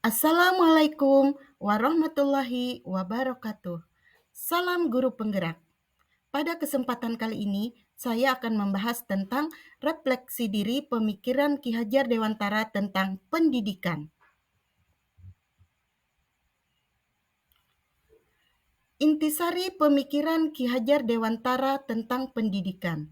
Assalamualaikum warahmatullahi wabarakatuh. Salam guru penggerak. Pada kesempatan kali ini, saya akan membahas tentang refleksi diri pemikiran Ki Hajar Dewantara tentang pendidikan. Intisari pemikiran Ki Hajar Dewantara tentang pendidikan.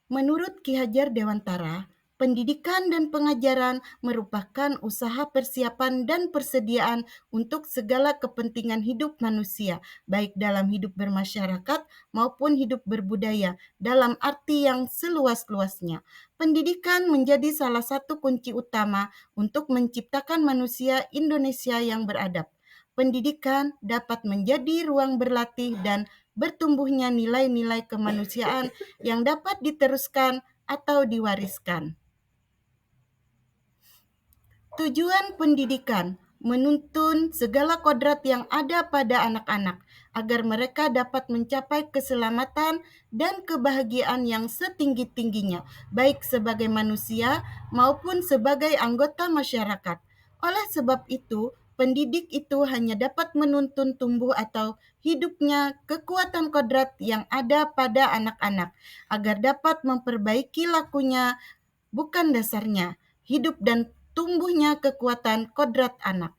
Menurut Ki Hajar Dewantara, pendidikan dan pengajaran merupakan usaha persiapan dan persediaan untuk segala kepentingan hidup manusia, baik dalam hidup bermasyarakat maupun hidup berbudaya, dalam arti yang seluas-luasnya. Pendidikan menjadi salah satu kunci utama untuk menciptakan manusia Indonesia yang beradab. Pendidikan dapat menjadi ruang berlatih dan bertumbuhnya nilai-nilai kemanusiaan yang dapat diteruskan atau diwariskan. Tujuan pendidikan menuntun segala kodrat yang ada pada anak-anak agar mereka dapat mencapai keselamatan dan kebahagiaan yang setinggi-tingginya, baik sebagai manusia maupun sebagai anggota masyarakat. Oleh sebab itu, pendidik itu hanya dapat menuntun tumbuh atau hidupnya kekuatan kodrat yang ada pada anak-anak agar dapat memperbaiki lakunya, bukan dasarnya, hidup dan tumbuhnya kekuatan kodrat anak.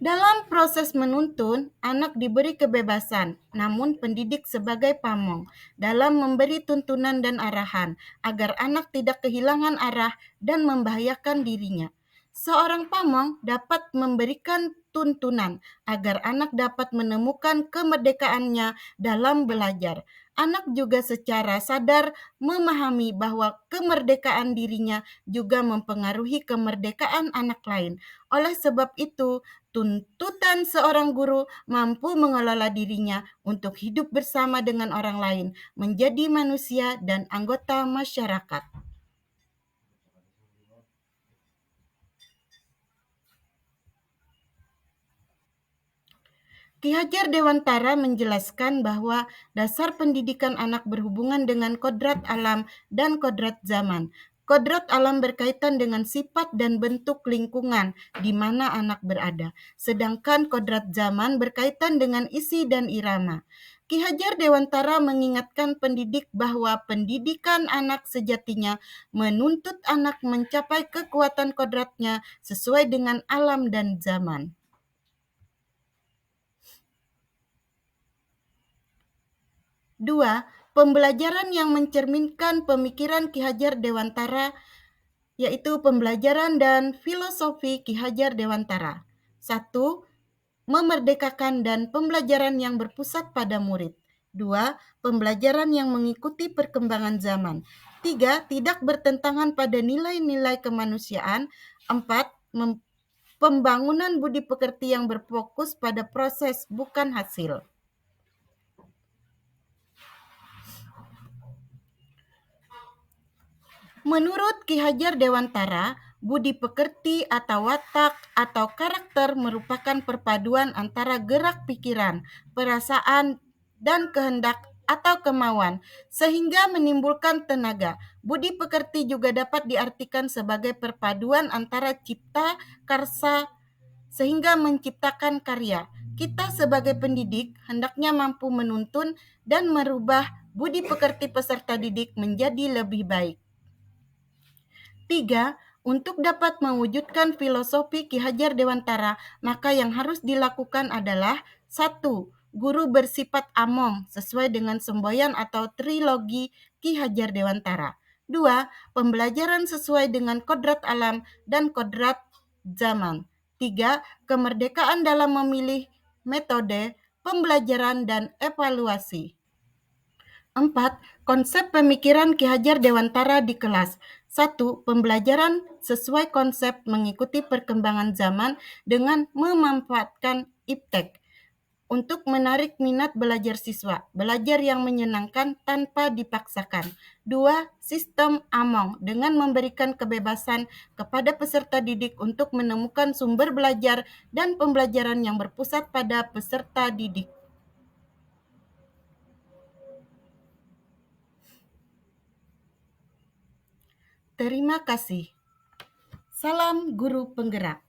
Dalam proses menuntun, anak diberi kebebasan, namun pendidik sebagai pamong dalam memberi tuntunan dan arahan agar anak tidak kehilangan arah dan membahayakan dirinya. Seorang pamong dapat memberikan tuntunan agar anak dapat menemukan kemerdekaannya dalam belajar. Anak juga secara sadar memahami bahwa kemerdekaan dirinya juga mempengaruhi kemerdekaan anak lain. Oleh sebab itu, tuntutan seorang guru mampu mengelola dirinya untuk hidup bersama dengan orang lain, menjadi manusia dan anggota masyarakat. Ki Hajar Dewantara menjelaskan bahwa dasar pendidikan anak berhubungan dengan kodrat alam dan kodrat zaman. Kodrat alam berkaitan dengan sifat dan bentuk lingkungan di mana anak berada, sedangkan kodrat zaman berkaitan dengan isi dan irama. Ki Hajar Dewantara mengingatkan pendidik bahwa pendidikan anak sejatinya menuntut anak mencapai kekuatan kodratnya sesuai dengan alam dan zaman. 2. Pembelajaran yang mencerminkan pemikiran Ki Hajar Dewantara, yaitu pembelajaran dan filosofi Ki Hajar Dewantara. 1. Memerdekakan dan pembelajaran yang berpusat pada murid. 2. Pembelajaran yang mengikuti perkembangan zaman. 3. Tidak bertentangan pada nilai-nilai kemanusiaan. 4. Pembangunan budi pekerti yang berfokus pada proses bukan hasil. Menurut Ki Hajar Dewantara, budi pekerti atau watak atau karakter merupakan perpaduan antara gerak pikiran, perasaan, dan kehendak atau kemauan, sehingga menimbulkan tenaga. Budi pekerti juga dapat diartikan sebagai perpaduan antara cipta, karsa, sehingga menciptakan karya. Kita sebagai pendidik hendaknya mampu menuntun dan merubah budi pekerti peserta didik menjadi lebih baik. 3. Untuk dapat mewujudkan filosofi Ki Hajar Dewantara, maka yang harus dilakukan adalah 1. Guru bersifat among sesuai dengan semboyan atau trilogi Ki Hajar Dewantara. 2. Pembelajaran sesuai dengan kodrat alam dan kodrat zaman. 3. Kemerdekaan dalam memilih metode pembelajaran dan evaluasi. 4. Konsep pemikiran Ki Hajar Dewantara di kelas. 1. Pembelajaran sesuai konsep mengikuti perkembangan zaman dengan memanfaatkan iptek untuk menarik minat belajar siswa, belajar yang menyenangkan tanpa dipaksakan. 2. Sistem among dengan memberikan kebebasan kepada peserta didik untuk menemukan sumber belajar dan pembelajaran yang berpusat pada peserta didik. Terima kasih. Salam guru penggerak.